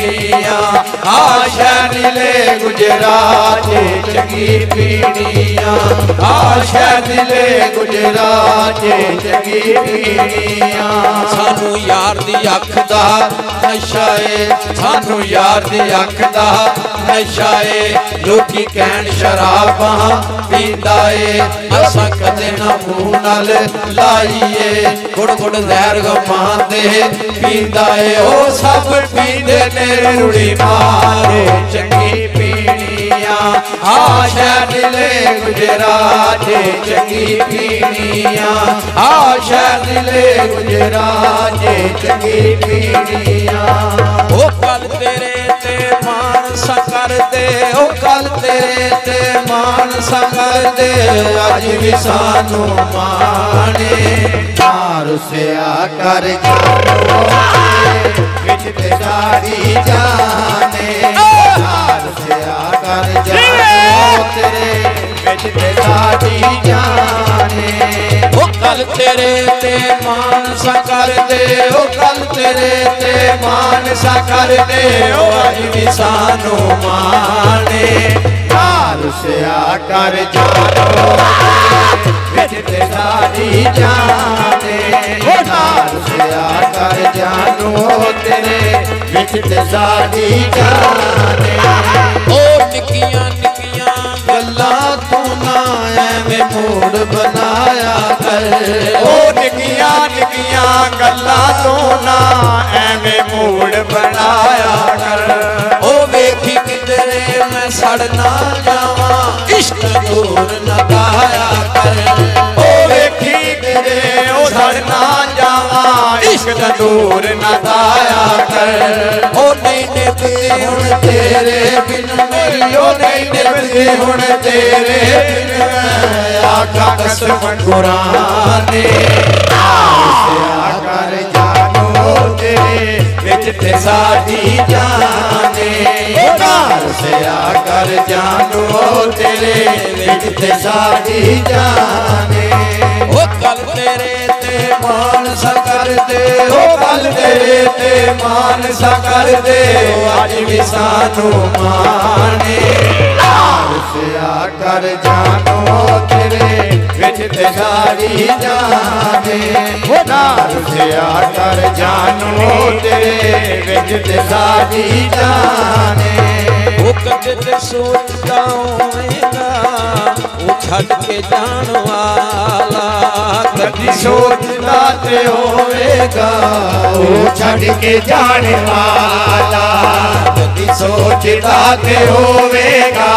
पीड़ियां आशा दिले गुजरात चंगी पीड़ियां आशा दिले गुजरात चंगी पीड़ियां सानू यार दी अख दा नशा है सानू यार दी अख दा नशा है लोकी कहन शराबां पींदा है असां कदे ना मुंह नाल लाईए गुड़ गुड़ जहर गमां दे पींदा है ओ सब पींदे ने रुड़ी मारे चंगी पीड़ियां आशा दिले गुजरात चंगी पीड़ियां आशा दिले गुजरात चंगी पीड़ियां ओ कल तेरे ते मान सा कर दे ओ कल तेरे ते मान सा कर दे अज भी सानू माने मार से आकर जानो विच ते दाड़ी जाने मार से आकर जानो तेरे विच ते दाड़ी जाने ओ कल तेरे ते मान सा कर दे ओ कल तेरे ते मान सा कर दे ओ अज भी सानू माने मार से आकर जानो विच ते दाड़ी जाने मार से आकर जानो तेरे विच ते दाड़ी जाने ओ निक्कियां निक्कियां गल्लां तू ना एवें मूड बनाया कर ओ निक्कियां निक्कियां गल्लां तू ना एवें मूड बनाया कर ओ वेखी किधरे मैं सड़ ना जावां इश्क दूर न गाया कर ओ वेखी किधरे ओ सड़ ना जावां इश्क दूर न गाया कर ओ नहीं निभदी हुण तेरे बिन मेरी ओ नहीं निभदी हुण तेरे बिन आका कसम कुरान ने आकर जानो तेरे विच ते साडी जाने घर से आकर जानो तेरे विच ते साडी जाने ओ कल तेरे ते मान सा कर दे ओ कल तेरे ते मान सा कर दे अज भी सानू माने घर से आकर जानो तेरे विच ते साडी जाने घर से आकर जानो तेरे विच ते साडी जाने ओ कदे सोचदा होवेगा ओ छड्ड के जान वाला कदी सोचदा ते होवेगा ओ छड्ड के जान वाला कदी सोचदा ते होवेगा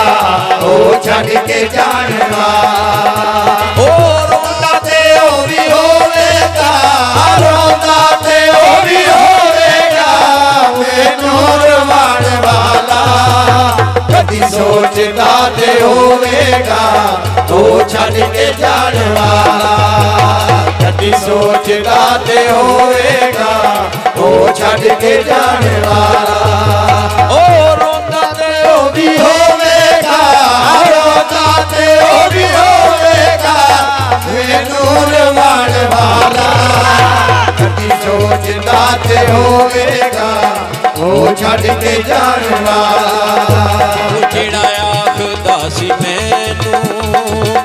ओ छड्ड के जान वाला ओ रोंदा ते ओ भी होवेगा रोंदा ते ओ भी होवेगा नूर वाण वाला कदी सोचदा ते होवेगा ओ छड्ड के जान वाला कदी सोचदा ते होवेगा ओ छड्ड के जान वाला ओ रोंदा ते ओ भी होवेगा रोंदा ते ओ भी होवेगा नूर वाण वाला कदी सोचदा ते होवेगा ओ छड्ड के जान वाला जेड़ा आखदा सी मैनू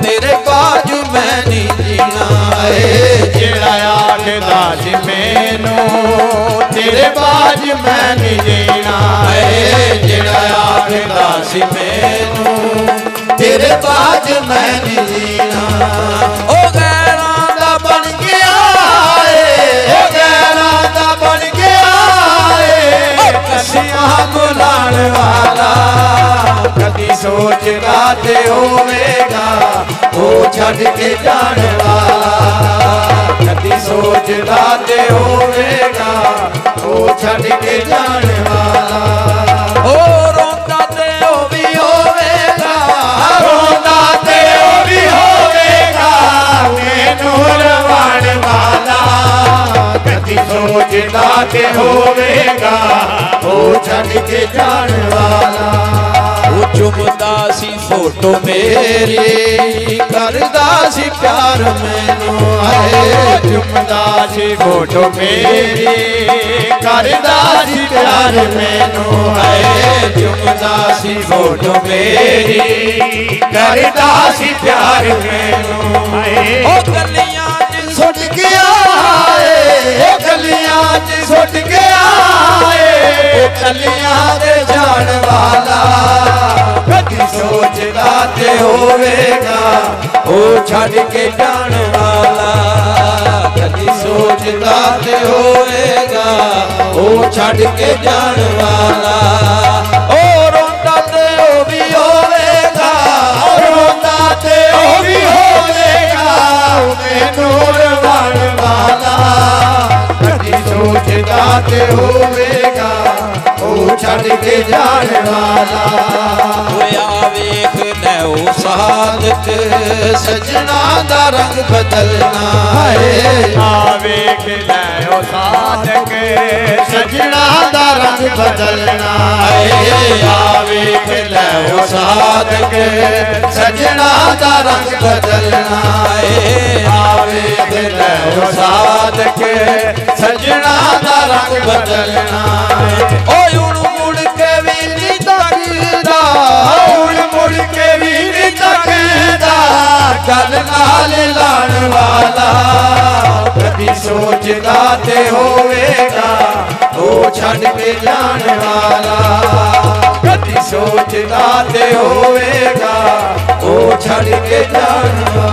तेरे बाजू मैं नहीं जीना है जेड़ा आखदा सी मैनू तेरे बाजू मैं नहीं जीना है जेड़ा आखदा सी मैनू तेरे बाजू मैं नहीं जीना ओ गैरां दा बन गया ओ गैरां दा बन गया कसियां बुलाण वाला कदी सोचदा ते होवेगा ओ छड्ड के जाण वाला कदी सोचदा ते होवेगा ओ छड्ड के जाण वाला ओ रोंदा ते ओ भी होवेगा रोंदा ते ओ भी होवेगा नूर वाण वाला कदी सोचदा ते होवेगा ओ छड्ड के जाण वाला चुमदा सी फोटो मेरी करदा सी प्यार मैनू है चुमदा सी फोटो मेरी करदा सी प्यार मैनू है चुमदा सी फोटो मेरी करदा सी प्यार मैनू ओ गलियां च सुट के आए गलियां च सुट के आए गलियां दे जान वाला कदी सोचदा ते होवेगा ओ छड़ के जान वाला कदी सोचदा ते होवेगा ओ छड़ के जान वाला ओ रोंदा ते ओ भी होवेगा रोंदा ते ओ भी होवेगा मैनू रवान वाला कदी सोचदा ते होवेगा ओ छड़ के जान वाला होया वेख लै ओ सादक सजना दा रंग बदलना है आ वेख लै ओ सादक सजना दा रंग बदलना है आ वेख लै ओ सादक सजना दा रंग बदलना है आ वेख लै ओ सादक सजना दा रंग बदलना ओ मुड़ के भी नहीं तकदा मुड़ के भी नहीं तकदा गल नाल लाण वाला कदी सोचदा ते होवेगा ओ छड़ के जान वाला कदी सोचदा ते होवेगा ओ छड़ के जान वाला।